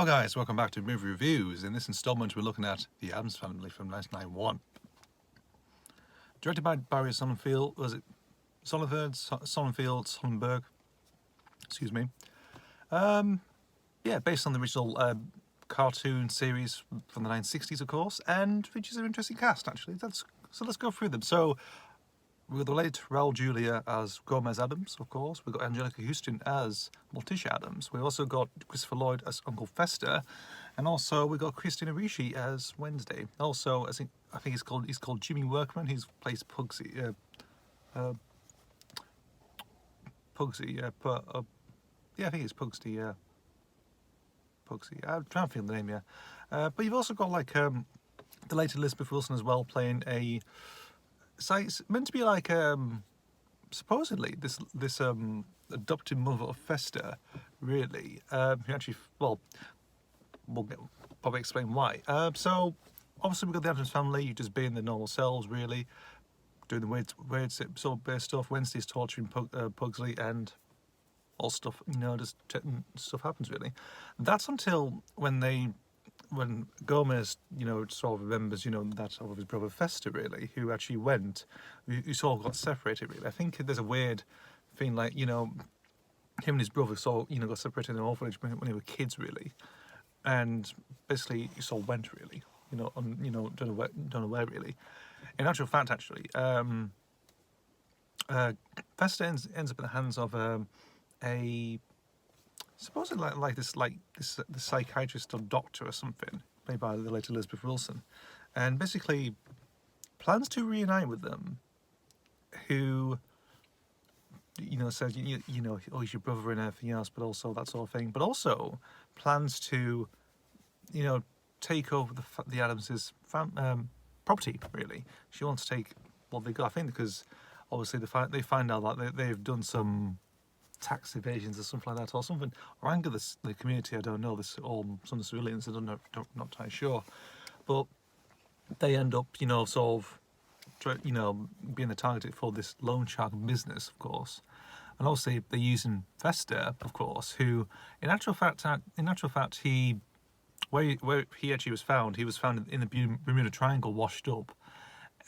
Hello guys, welcome back to Movie Reviews. In this installment we're looking at The Addams Family from 1991. Directed by Barry Sonnenfeld, Sonnenberg, excuse me. Based on the original cartoon series from the 1960s, of course, and features an interesting cast actually. Let's go through them. So we've got the late Raul Julia as Gomez Addams, of course. We've got Angelica Houston as Morticia Addams. We've also got Christopher Lloyd as Uncle Fester, and also we've got Christina Ricci as Wednesday. Also, I think he's called Jimmy Workman. He plays Pugsy. I think it's Pugsy. Pugsy. I'm trying to think of the name, yeah. But you've also got like the late Elizabeth Wilson as well, playing a. It's meant to be like supposedly this adopted mother of Fester, really. Who actually, well, we'll probably explain why. So obviously we've got the Addams family just being their normal selves, really, doing the weird sort of bit stuff. Wednesday's torturing Pugsley and all stuff, just stuff happens really. That's until when Gomez, sort of remembers, that of his brother Fester, really, who actually went, who sort of got separated, really. I think there's a weird thing, like, him and his brother sort of, got separated in an orphanage when they were kids, really. And basically, he sort of went, really, don't know where, really. In actual fact, actually, Fester ends up in the hands of a supposedly this psychiatrist or doctor or something, played by the late Elizabeth Wilson, and basically plans to reunite with them. Who, says oh, he's your brother and everything else, but also that sort of thing. But also plans to, take over the Addams' property. Really, she wants to take what they got. I think because obviously they find out that they've done some tax evasions or something like that, or something, or anger the community. I don't know. This all some of the civilians. I don't know. Not entirely sure, but they end up, sort of, being the target for this loan shark business, of course. And obviously they're using Fester, of course, who, in actual fact, he where he actually was found. He was found in the Bermuda Triangle, washed up,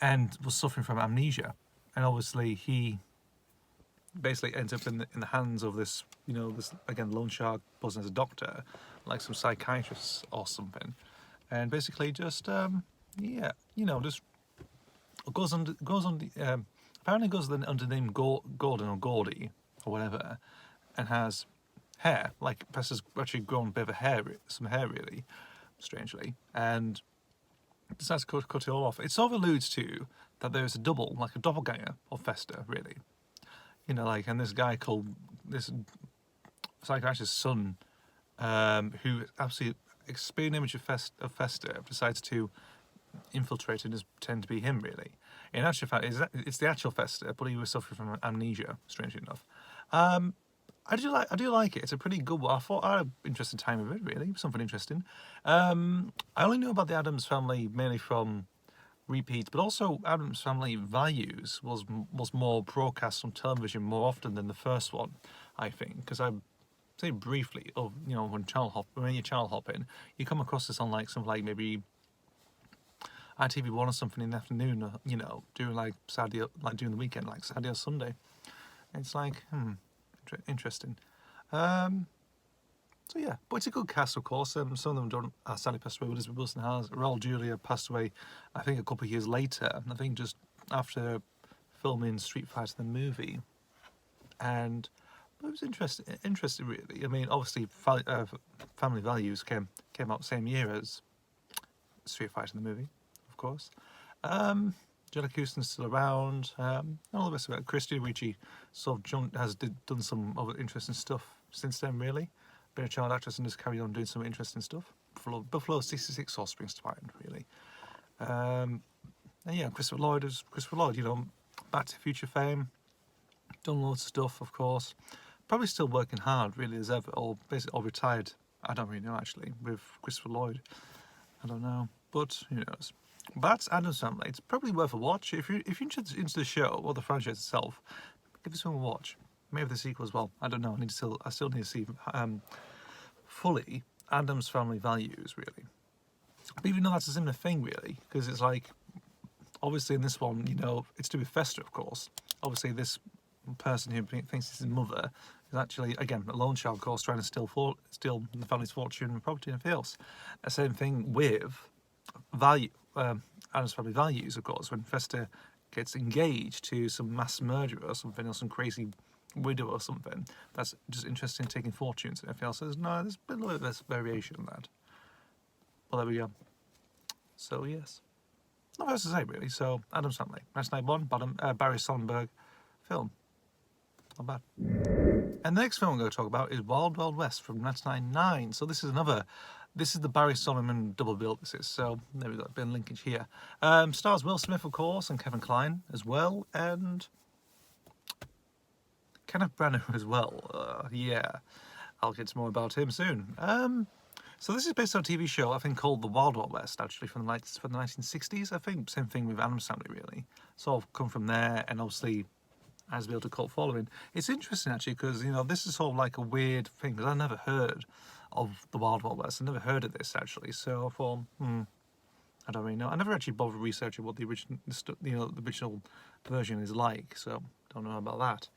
and was suffering from amnesia. And obviously he basically ends up in the hands of this, this again loan shark posing as a doctor, like some psychiatrist or something, and basically just just goes on apparently goes under the name Gordon or Gordy or whatever, and has hair, like Professor's actually grown a bit of some hair really, strangely, and decides to cut it all off. It sort of alludes to that there is a doppelganger of Fester, really. And this guy called this psychiatrist's son, who absolutely experienced image of Fester, decides to infiltrate and just pretend to be him, really. In actual fact, it's the actual Fester, but he was suffering from amnesia, strangely enough. I do like it. It's a pretty good one. I had an interesting time with it, really. Something interesting. I only knew about the Addams family mainly from repeats, but also Addams Family Values was more broadcast on television more often than the first one, I think, because I say briefly of when you channel hopping, you come across this on like something like maybe ITV1 or something in the afternoon, during like Saturday, like during the weekend, like Saturday or Sunday. It's like interesting. So yeah, but it's a good cast, of course. Some of them don't sadly passed away. Elizabeth Wilson has. Raul Julia passed away, I think, a couple of years later. I think just after filming Street Fighter the movie. And it was interesting really. I mean, obviously, Family Values came out the same year as Street Fighter the movie, of course. Angelica Houston's still around. All the rest of it. Christina Ricci sort of done some other interesting stuff since then, really. Been a child actress and just carried on doing some interesting stuff. Buffalo 66 sort of springs to mind, really. And yeah, Christopher Lloyd, Back to the Future fame. Done loads of stuff, of course. Probably still working hard, really, as ever, or basically, or retired. I don't really know, actually, with Christopher Lloyd. I don't know, but who knows. But that's Addams Family. It's probably worth a watch. If you're interested into the show or the franchise itself, give this one a watch. Maybe the sequel as well. I don't know. I still need to see fully Addams family values, really. But even though that's a similar thing, really, because it's like, obviously in this one, you know, it's to do with Fester, of course. Obviously, this person who thinks it's his mother is actually, again, a loan shark, of course, trying to steal the family's fortune and property and everything else. The same thing with value, Addams family values, of course, when Fester gets engaged to some mass murderer or something, or some crazy widow or something. That's just interesting, taking fortunes and everything else. So there's a little bit less variation in that. Well, there we go. So, yes. Not much to say, really. So, Addams Family, 1991, Barry Sonnenberg film. Not bad. And the next film I'm going to talk about is Wild Wild West from 1999. So this is the Barry Solomon double bill, this is. So there we go, a bit of linkage here. Stars Will Smith, of course, and Kevin Kline as well, and Kenneth Branagh as well. Yeah, I'll get some more about him soon. So this is based on a TV show, I think, called The Wild Wild West, actually, from the 1960s, I think. Same thing with Addams Family, really. Sort of come from there, and obviously has built a cult following. It's interesting, actually, because, you know, this is sort of like a weird thing, because I never heard of The Wild Wild West. I never heard of this, actually. So I thought, I don't really know. I never actually bothered researching what the original, the original version is like, so don't know about that.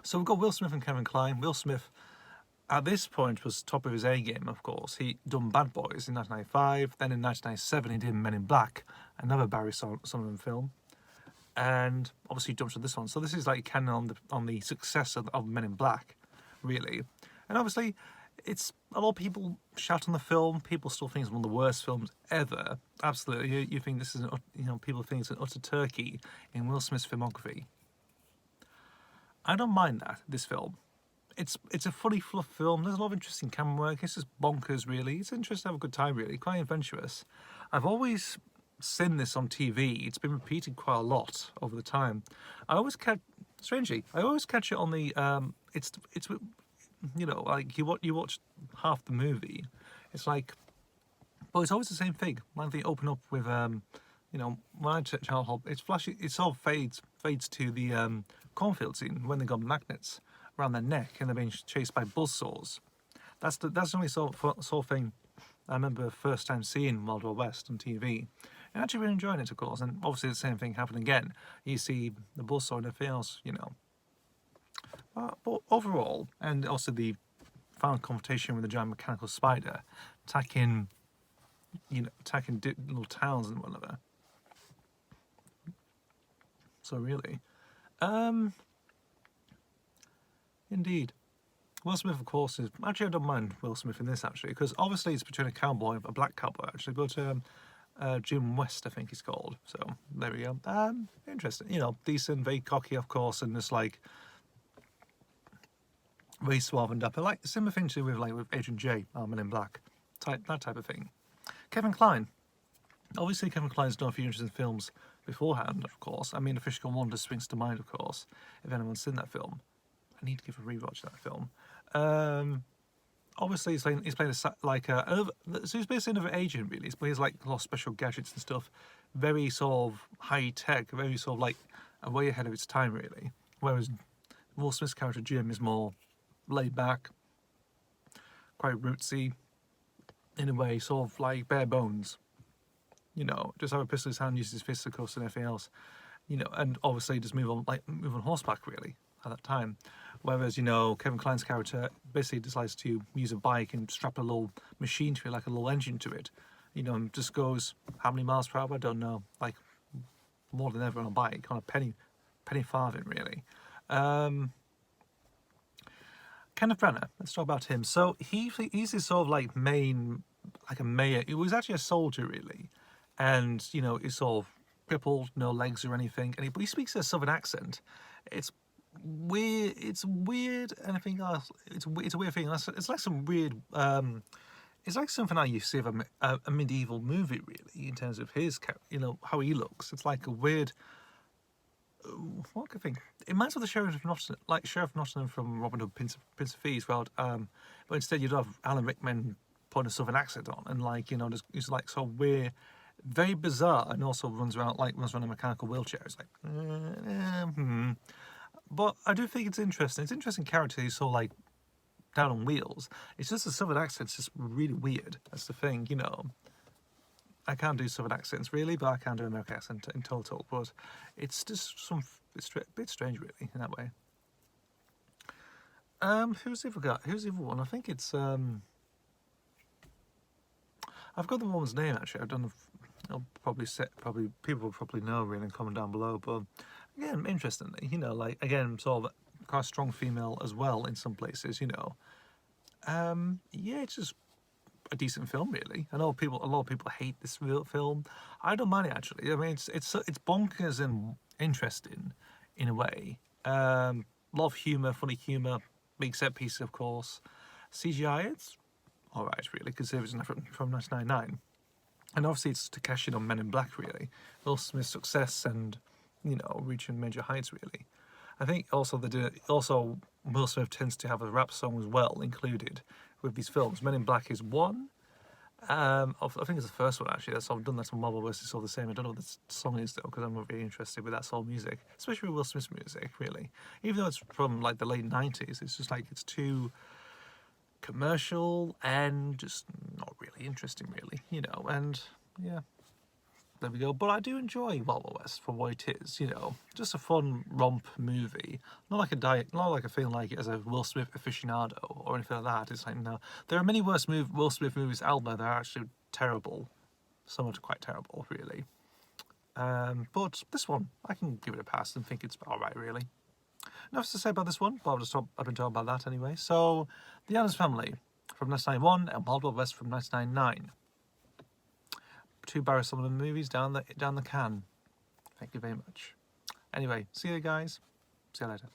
So we've got Will Smith and Kevin Kline. Will Smith, at this point, was top of his A game, of course. He done Bad Boys in 1995. Then in 1997, he did Men in Black, another Barry Solomon film. And obviously jumped to this one. So this is like canon on the success of Men in Black, really. And obviously, it's a lot of people shout on the film. People still think it's one of the worst films ever. Absolutely, you think this is, people think it's an utter turkey in Will Smith's filmography. I don't mind that, this film. It's a funny fluff film. There's a lot of interesting camera work. It's just bonkers, really. It's interesting to have a good time, really. Quite adventurous. I've always seen this on TV. It's been repeated quite a lot over the time. I always catch it on the it's like you watch half the movie. It's like, well, it's always the same thing. Like they open up with when I check Childhood, it's flashy. It sort of fades to the cornfield scene when they got magnets around their neck and they're being chased by buzzsaws. That's the only sort of thing I remember first time seeing Wild Wild West on TV. And actually really enjoying it, of course. And obviously the same thing happened again. You see the buzzsaw and everything else, But overall, and also the final confrontation with the giant mechanical spider, attacking little towns and whatever. So really, indeed. Will Smith, of course, is... Actually, I don't mind Will Smith in this, actually, because obviously he's portraying a cowboy, a black cowboy, actually, but Jim West, I think he's called. So, there we go. Interesting. Decent, very cocky, of course, and just, like, very suave and dapper. Like, similar thing to do with Agent J, Men in Black. That type of thing. Kevin Kline. Obviously, Kevin Kline's done a few interesting films beforehand, of course. I mean, A Fish Gone Wonder springs to mind, of course, if anyone's seen that film. I need to give a rewatch that film. Obviously, he's playing so he's basically another agent, really. He's like a lot of special gadgets and stuff. Very sort of high tech, very sort of like way ahead of its time, really. Whereas Will Smith's character Jim is more laid back, quite rootsy, in a way, sort of like bare bones. Just have a pistol in his hand, use his fisticuffs and everything else. And obviously just move on horseback, really, at that time. Whereas, Kevin Kline's character basically decides to use a bike and strap a little machine to it, like a little engine to it. And just goes, how many miles per hour? I don't know. Like, more than ever on a bike, on a penny farthing, really. Kenneth Branagh, let's talk about him. So he's this sort of like a mayor. He was actually a soldier, really. And, he's sort of crippled, no legs or anything. And he speaks a southern accent. It's weird, and I think it's a weird thing. It's like some weird, it's like something I used to see of a medieval movie, really, in terms of his, how he looks. It's like a weird, what could I think? It reminds me of the Sheriff of Nottingham, like Sheriff of Nottingham from Robin Hood, Prince of Thieves, but instead you'd have Alan Rickman putting a southern accent on, and just he's like so weird, very bizarre, and also runs around a mechanical wheelchair. It's like, But I do think it's interesting. It's an interesting character. He's sort of like down on wheels. It's just the Southern accent's just really weird. That's the thing, you know. I can't do Southern accents really, but I can do American accent in total. But it's just it's a bit strange really in that way. Who's the other guy? Who's the other one? I think it's I've got the woman's name actually. I'll probably people will probably know really and comment down below. But again, interestingly, you know, like again, sort of quite a strong female as well in some places, you know. Yeah, it's just a decent film really. I know a lot of people hate this film. I don't mind it actually. I mean, it's bonkers and interesting in a way. A lot of humour, funny humour, big set pieces of course. CGI, it's alright really, considering it's from 1999. And obviously it's to cash in on Men in Black really. Will Smith's success and, you know, reaching major heights really. I think also Will Smith tends to have a rap song as well included with these films. Men in Black is one. I think it's the first one actually. I've done that on Marvel vs. All the Same. I don't know what the song is though, because I'm not really interested with that soul music, especially with Will Smith's music really. Even though it's from like the late 90s, it's just like it's too commercial and just not really interesting really, you know. And yeah, there we go. But I do enjoy Wild Wild West for what it is, you know, just a fun romp movie. Not like a feeling like it as a Will Smith aficionado or anything like that. It's like, no, there are many worse Will Smith movies out there that are actually terrible. Some are quite terrible, really. But this one, I can give it a pass and think it's alright, really. Enough to say about this one, but I've been talking about that anyway. So, The Addams Family from 1991 and Wild Wild West from 1999. Two Barry Sullivan movies down the can. Thank you very much. Anyway, see you guys. See you later.